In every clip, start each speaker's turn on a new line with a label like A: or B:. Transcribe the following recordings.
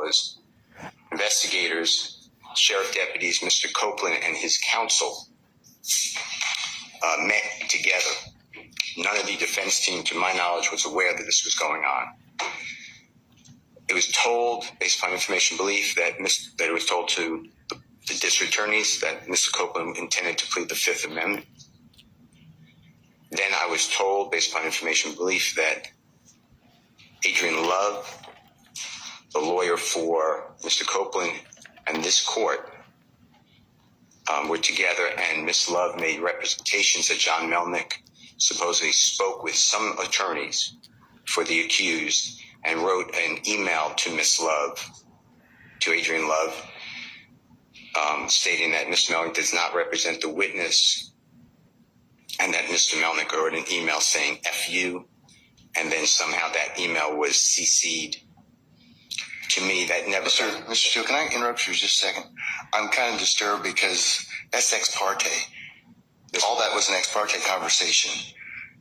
A: was investigators, sheriff deputies, Mr. Copeland and his counsel met together. None of the defense team, to my knowledge, was aware that this was going on. It was told, based upon information belief, that it was told to the district attorneys that Mr. Copeland intended to plead the Fifth Amendment. Then I was told, based upon information belief, that Adrian Love, the lawyer for Mr. Copeland, and this court were together, and Ms. Love made representations that John Melnick supposedly spoke with some attorneys for the accused and wrote an email to Ms. Love, to Adrian Love, stating that Mr. Melnick does not represent the witness, and that Mr. Melnick wrote an email saying F you, and then somehow that email was CC'd to me. That never...
B: Mr. Steele, can I interrupt you just a second? I'm kind of disturbed because that's ex parte. All that was an ex parte conversation.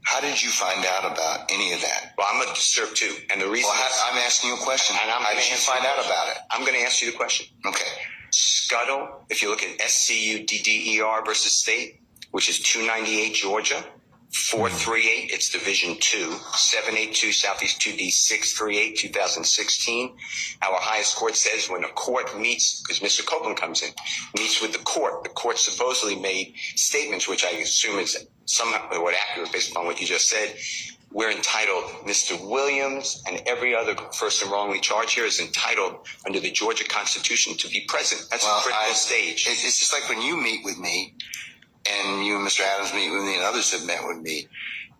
B: How did you find out about any of that?
A: Well, I'm disturbed too. And the reason
B: I'm asking you a question. And how did you find out about it?
A: I'm going to ask you the question.
B: Okay.
A: Scuttle, if you look at SCUDDER versus State, which is 298 Georgia, 438, it's Division 2, 782 Southeast 2D 638, 2016. Our highest court says when a court meets, because Mr. Copeland comes in, meets with the court supposedly made statements, which I assume is somehow accurate based upon what you just said. We're entitled, Mr. Williams and every other person wrongly charged here is entitled under the Georgia Constitution to be present. That's a critical stage.
B: It's just like when you meet with me, and you and Mr. Adams meet with me, and others have met with me.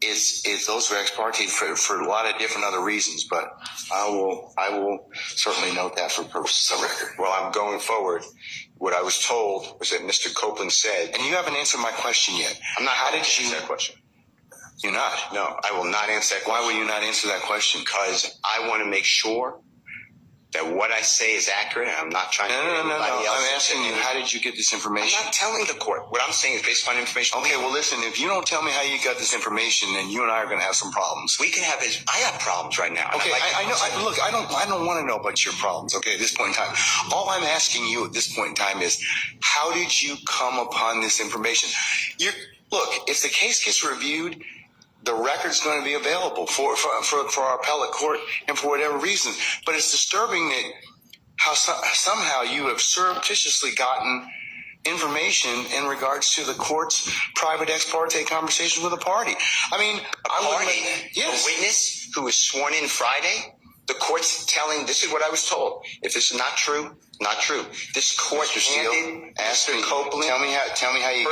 B: It's those are ex parte for a lot of different other reasons, but I will certainly note that for purposes of record.
A: Well, I'm going forward. What I was told was that Mr. Copeland said,
B: and you haven't answered my question yet.
A: I'm not. How did you answer that question?
B: You're not.
A: No, I will not answer that question.
B: Why will you not answer that question?
A: Because I want to make sure that what I say is accurate. I'm not trying to...
B: No. I'm asking you, how did you get this information?
A: I'm not telling the court. What I'm saying is based upon information.
B: Okay, well, listen, if you don't tell me how you got this information, then you and I are going to have some problems.
A: We can have it. I have problems right now.
B: Okay, I know. Look, I don't want to know about your problems, okay, at this point in time. All I'm asking you at this point in time is, how did you come upon this information? Look, if the case gets reviewed, the record's going to be available for our appellate court and for whatever reason. But it's disturbing that how somehow you have surreptitiously gotten information in regards to the court's private ex parte conversation with a party. I mean,
A: yes. A witness who was sworn in Friday, the court's telling, this is what I was told. If this is not true, not true. This court handed Mr. Copeland.
B: Tell me how you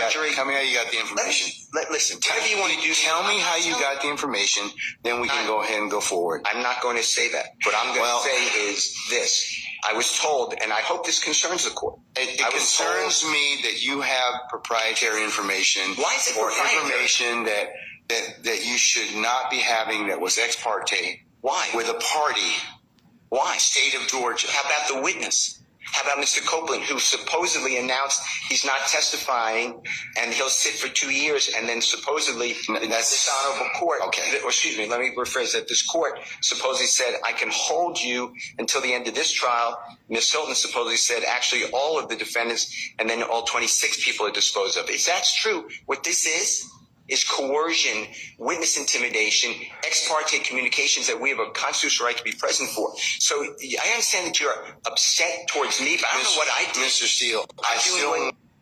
B: got the information.
A: Listen, whatever you want to do.
B: Tell me how you got the information, then we can go ahead and go forward.
A: I'm not going to say that. What I'm going to say is this. I was told, and I hope this concerns the court.
B: It concerns me that you have proprietary information.
A: Why is it
B: or
A: proprietary?
B: Information that you should not be having that was ex parte.
A: Why?
B: With a party.
A: Why?
B: State of Georgia.
A: How about the witness? How about Mr. Copeland, who supposedly announced he's not testifying and he'll sit for 2 years, and then supposedly this honorable court, let me rephrase that. This court supposedly said, I can hold you until the end of this trial. Ms. Hilton supposedly said, actually, all of the defendants and then all 26 people are disposed of. If that's true, what this is coercion, witness intimidation, ex parte communications that we have a constitutional right to be present for. So I understand that you're upset towards me, but I don't know what I did.
B: Mr. Steele, I still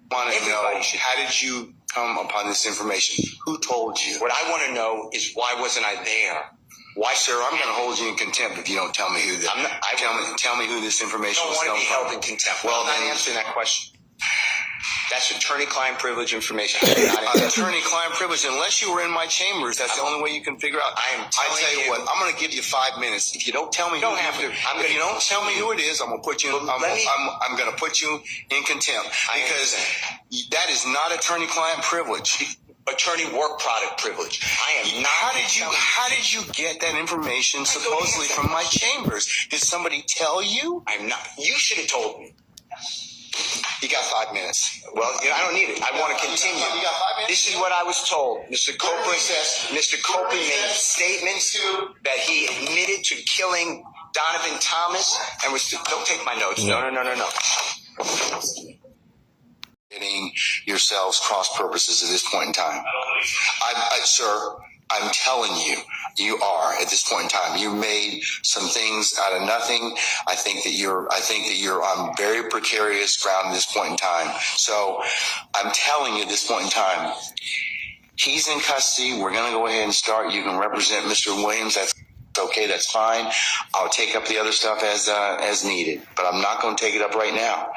B: want to know, how did you come upon this information? Who told you?
A: What I want to know is, why wasn't I there?
B: Why, sir, I'm going to hold you in contempt if you don't tell me who this tell me who this information was.
A: I don't want to be held in contempt. Well, I'm not answering that question. That's attorney-client privilege information.
B: Attorney-client privilege, unless you were in my chambers, that's the only way you can figure out. I tell you what, I'm going to give you 5 minutes. If you don't tell me who if you don't tell me who it is, I'm going to put you in, I'm going to put you in contempt, because that is not attorney-client privilege.
A: Attorney work product privilege. I am not.
B: How did you get that information supposedly from my chambers? Did somebody tell you?
A: I'm not. You should have told me.
B: You got 5 minutes.
A: Well, I don't need it. I want to continue.
B: You got 5 minutes?
A: This is what I was told. Mr. Copeland made statements that he admitted to killing Donovan Thomas, and don't take my notes. No.
B: Getting yourselves cross purposes at this point in time. Sir, I'm telling you, you are at this point in time. You made some things out of nothing. I think that you're on very precarious ground at this point in time. So I'm telling you at this point in time, he's in custody. We're going to go ahead and start. You can represent Mr. Williams. That's okay. That's fine. I'll take up the other stuff as needed, but I'm not going to take it up right now.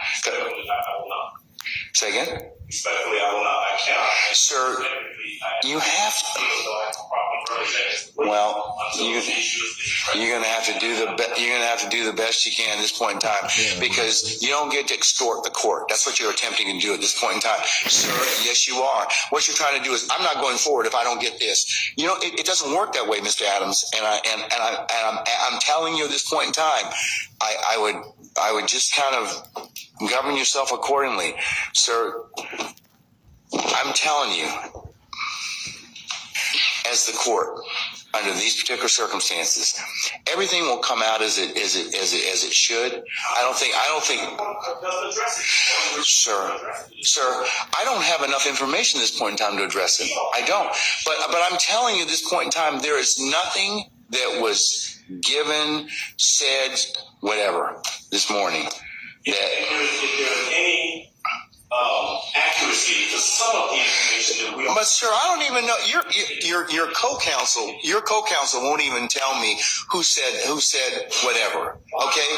B: Say again?
C: Respectfully, I will not. I cannot.
B: Sir, you have to. Well, you're gonna have to do the best you can at this point in time, because you don't get to extort the court. That's what you're attempting to do at this point in time, sir. Yes, you are. What you're trying to do is, I'm not going forward if I don't get this. You know, it doesn't work that way, Mr. Adams. And I'm telling you at this point in time, I would just kind of govern yourself accordingly, sir. I'm telling you, as the court, under these particular circumstances, everything will come out as it should. I don't think, sir, I don't have enough information at this point in time to address it. I don't. But I'm telling you at this point in time, there is nothing that was given, said, whatever this morning.
C: If there's any accuracy to some of the information that we are.
B: But sir, I don't even know your co-counsel. Your co-counsel won't even tell me who said whatever. Okay.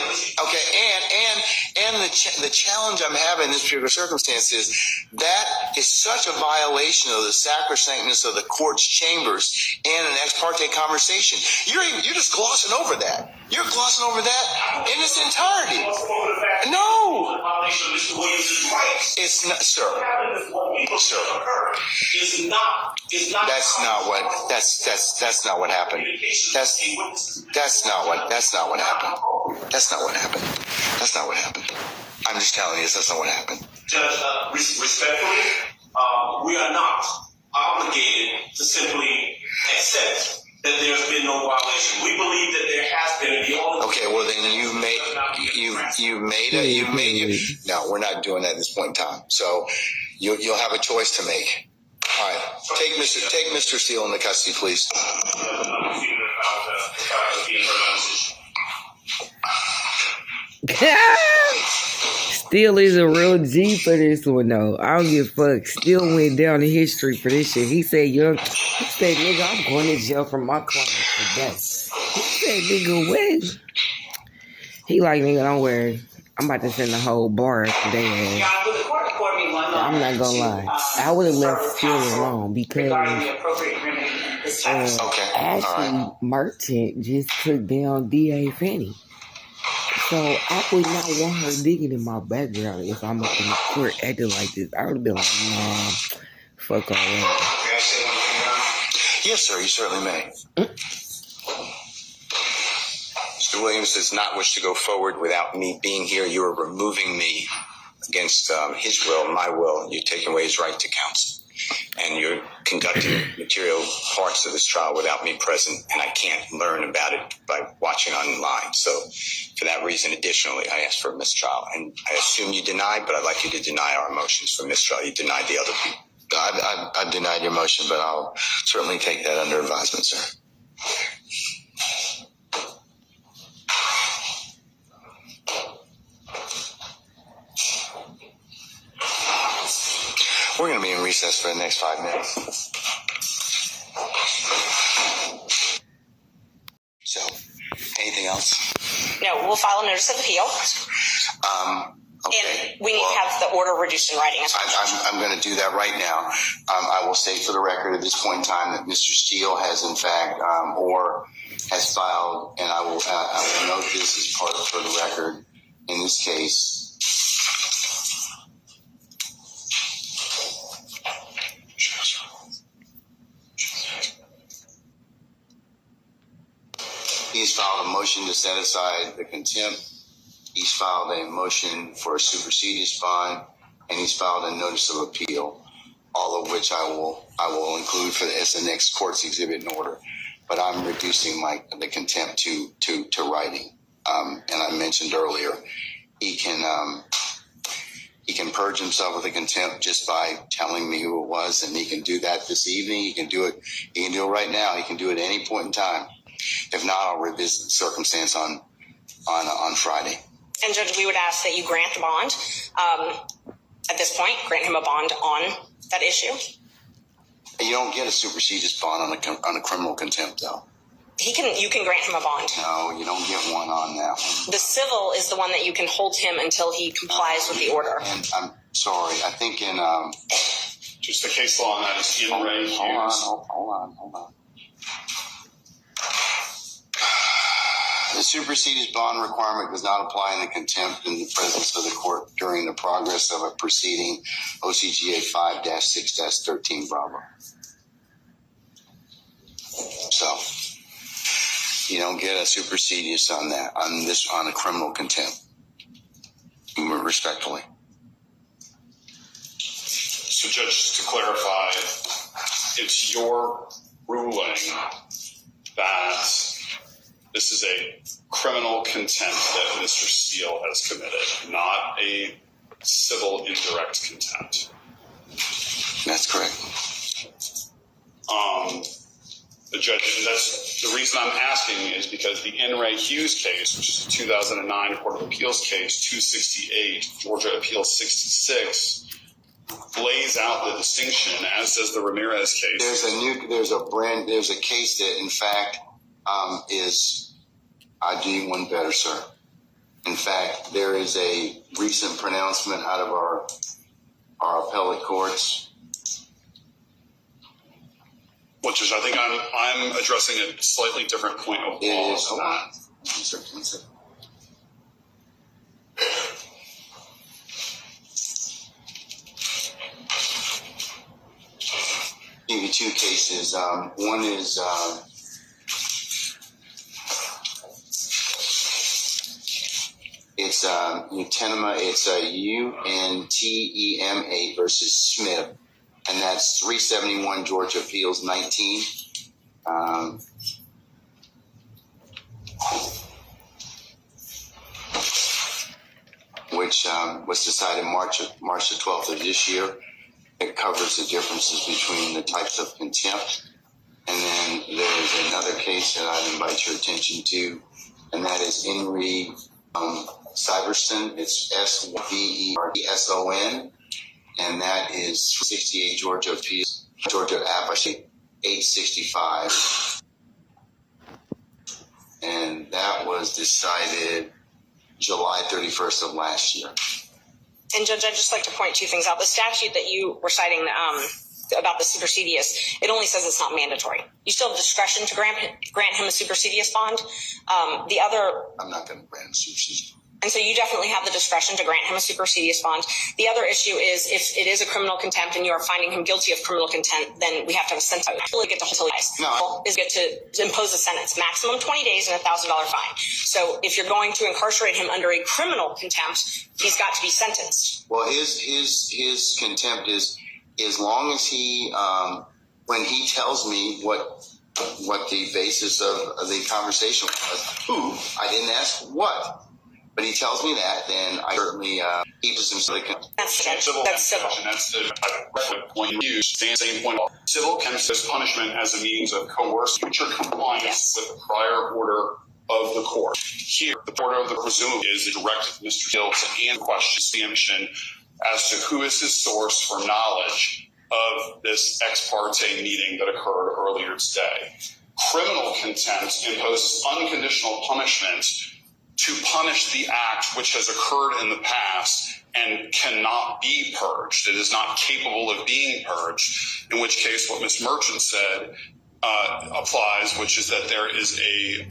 B: And the challenge I'm having in this particular circumstance is that is such a violation of the sacrosanctness of the court's chambers and an ex parte conversation. You're just glossing over that. You're glossing over that in its entirety. No. It's not, sir. Sir. That's not what happened. That's not what happened. I'm just telling you, that's not what happened.
C: Judge, respectfully, we are not obligated to simply accept that there's been no violation. We believe that there has been.
B: Okay, well then no, we're not doing that at this point in time. So you'll have a choice to make. All right, take Mr. Steele into custody, please.
D: Steele is a real G for this one though. I don't give a fuck. Steele went down in history for this shit. He said, nigga, I'm going to jail for my client for that. He said, nigga, when? He like, nigga, don't worry. I'm about to send the whole bar after they ass. I'm not gonna lie. I would have left Steele alone because Ashley Merchant just took down D.A. Fanny. So I would not want her digging in my background if I'm up in the court acting like this. I would have been like, nah, fuck all that.
B: Yes, sir, you certainly may.
A: Mr. Williams does not wish to go forward without me being here. You are removing me against his will, my will. You're taking away his right to counsel. And you're conducting material parts of this trial without me present, and I can't learn about it by watching online. So for that reason, additionally, I asked for a mistrial. And I assume you denied, but I'd like you to deny our motions for mistrial. You denied the other people.
B: I denied your motion, but I'll certainly take that under advisement, sir. We're going to be in recess for the next 5 minutes. So, anything else?
E: No, we'll file a notice of appeal.
B: Okay.
E: And we need to have the order reduced in writing as well.
B: I'm going to do that right now. I will state for the record at this point in time that Mr. Steele has in fact, or has filed, and I will note this as part for the record in this case. He's filed a motion to set aside the contempt. He's filed a motion for a supersedious bond, and he's filed a notice of appeal, all of which I will include as the next court's exhibit in order. But I'm reducing the contempt to writing. And I mentioned earlier, he can purge himself with a contempt just by telling me who it was, and he can do that this evening. He can do it. He can do it right now. He can do it at any point in time. If not, I'll revisit the circumstance on Friday.
E: And Judge, we would ask that you grant a bond. At this point, grant him a bond on that issue.
B: You don't get a supersedious bond on a criminal contempt, though.
E: You can grant him a bond.
B: No, you don't get one on that one.
E: The civil is the one that you can hold him until he complies with the order.
B: And I'm sorry, I think in
C: Just the case law on that is in Ray Hughes.
B: Hold on. The supersedious bond requirement does not apply in the contempt in the presence of the court during the progress of a proceeding, OCGA 5-6-13 Bravo. So you don't get a supersedious on that, on a criminal contempt, respectfully.
C: So, Judge, just to clarify, it's your ruling that this is a criminal contempt that Mr. Steele has committed, not a civil indirect contempt.
B: That's correct.
C: The judge, and that's the reason I'm asking is because the N. Ray Hughes case, which is a 2009 Court of Appeals case, 268, Georgia Appeals 66, lays out the distinction, as does the Ramirez case.
B: There's a case that, in fact, I'll do you one better, sir. In fact, there is a recent pronouncement out of our appellate courts.
C: Which is, I think I'm addressing a slightly different point of
B: It
C: law.
B: is. Hold on. One second. Give you two cases. One is it's Untema. It's UNTEMA versus Smith, and that's 371 Georgia Appeals 19. Which was decided March the 12th of this year. It covers the differences between the types of contempt. And then there's another case that I'd invite your attention to, and that is Henry Syverson. It's SVERSON, and that is 68 Georgia Appeals, Georgia App, 865. And that was decided July 31st of last year.
E: And Judge, I'd just like to point two things out. The statute that you were citing about the supersedious, it only says it's not mandatory. You still have discretion to grant him a supersedious bond.
B: I'm not going to grant him supersedious.
E: And so you definitely have the discretion to grant him a supersedious bond. The other issue is if it is a criminal contempt and you are finding him guilty of criminal contempt, then we have to have a sentence. Really get to get to impose a sentence, maximum 20 days and $1,000 fine. So if you're going to incarcerate him under a criminal contempt, he's got to be sentenced.
B: Well, his contempt is as long as he when he tells me what the basis of the conversation was, who I didn't ask what. But he tells me that, then I certainly keeps him so they can.
E: That's civil.
C: That's the point you use. Same point. Civil contempt is punishment as a means of coerced future compliance with the prior order of the court. Here, the order of the presumably is directed Mr. Hill to question preemption as to who is his source for knowledge of this ex parte meeting that occurred earlier today. Criminal contempt imposes unconditional punishment to punish the act which has occurred in the past and cannot be purged. It is not capable of being purged, in which case what Ms. Merchant said applies, which is that there is a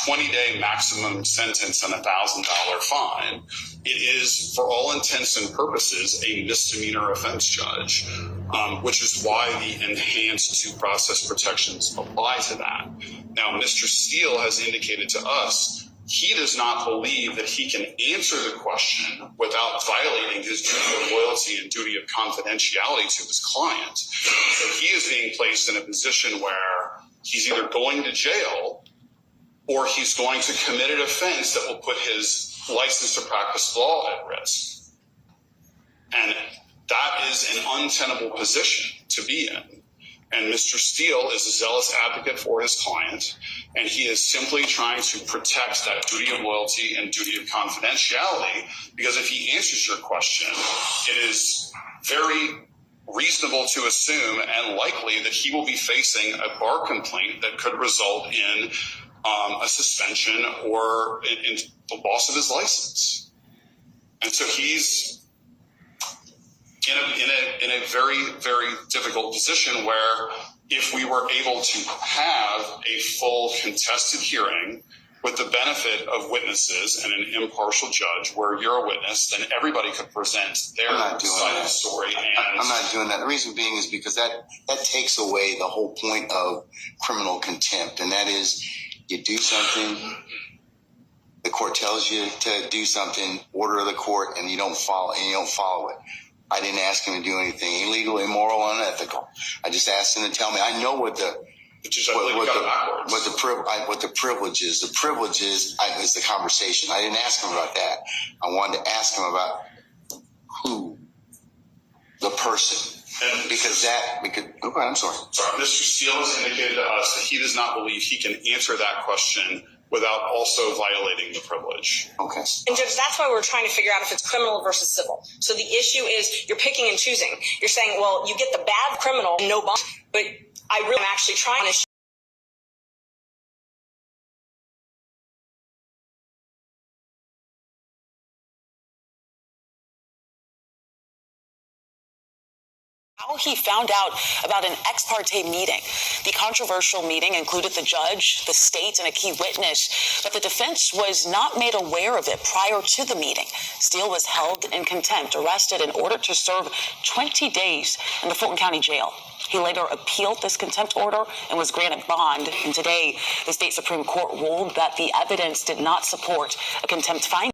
C: 20-day maximum sentence and $1,000 fine. It is, for all intents and purposes, a misdemeanor offense, Judge, which is why the enhanced due process protections apply to that. Now, Mr. Steele has indicated to us he does not believe that he can answer the question without violating his duty of loyalty and duty of confidentiality to his client. So he is being placed in a position where he's either going to jail or he's going to commit an offense that will put his license to practice law at risk. And that is an untenable position to be in. And Mr. Steele is a zealous advocate for his client, and he is simply trying to protect that duty of loyalty and duty of confidentiality, because if he answers your question, it is very reasonable to assume and likely that he will be facing a bar complaint that could result in a suspension or in the loss of his license. And so he's in a very, very difficult position where if we were able to have a full contested hearing with the benefit of witnesses and an impartial judge where you're a witness, then everybody could present their side of the story. And
B: I'm not doing that. The reason being is because that takes away the whole point of criminal contempt, and that is you do something, the court tells you to do something, order of the court, and you don't follow it. I didn't ask him to do anything illegal, immoral, unethical. I just asked him to tell me. I know what the privilege is. The privilege is the conversation. I didn't ask him about that. I wanted to ask him about who, the person. Okay, I'm sorry.
C: Mr. Steele has indicated to us that he does not believe he can answer that question without also violating the privilege.
B: Okay.
E: And Judge, that's why we're trying to figure out if it's criminal versus civil. So the issue is you're picking and choosing. You're saying, well, you get the bad criminal and no bond, but I really am actually trying to
F: how he found out about an ex parte meeting. The controversial meeting included the judge, the state, and a key witness, but the defense was not made aware of it prior to the meeting. Steele was held in contempt, arrested, and ordered to serve 20 days in the Fulton County Jail. He later appealed this contempt order and was granted bond. And today, the state Supreme Court ruled that the evidence did not support a contempt finding.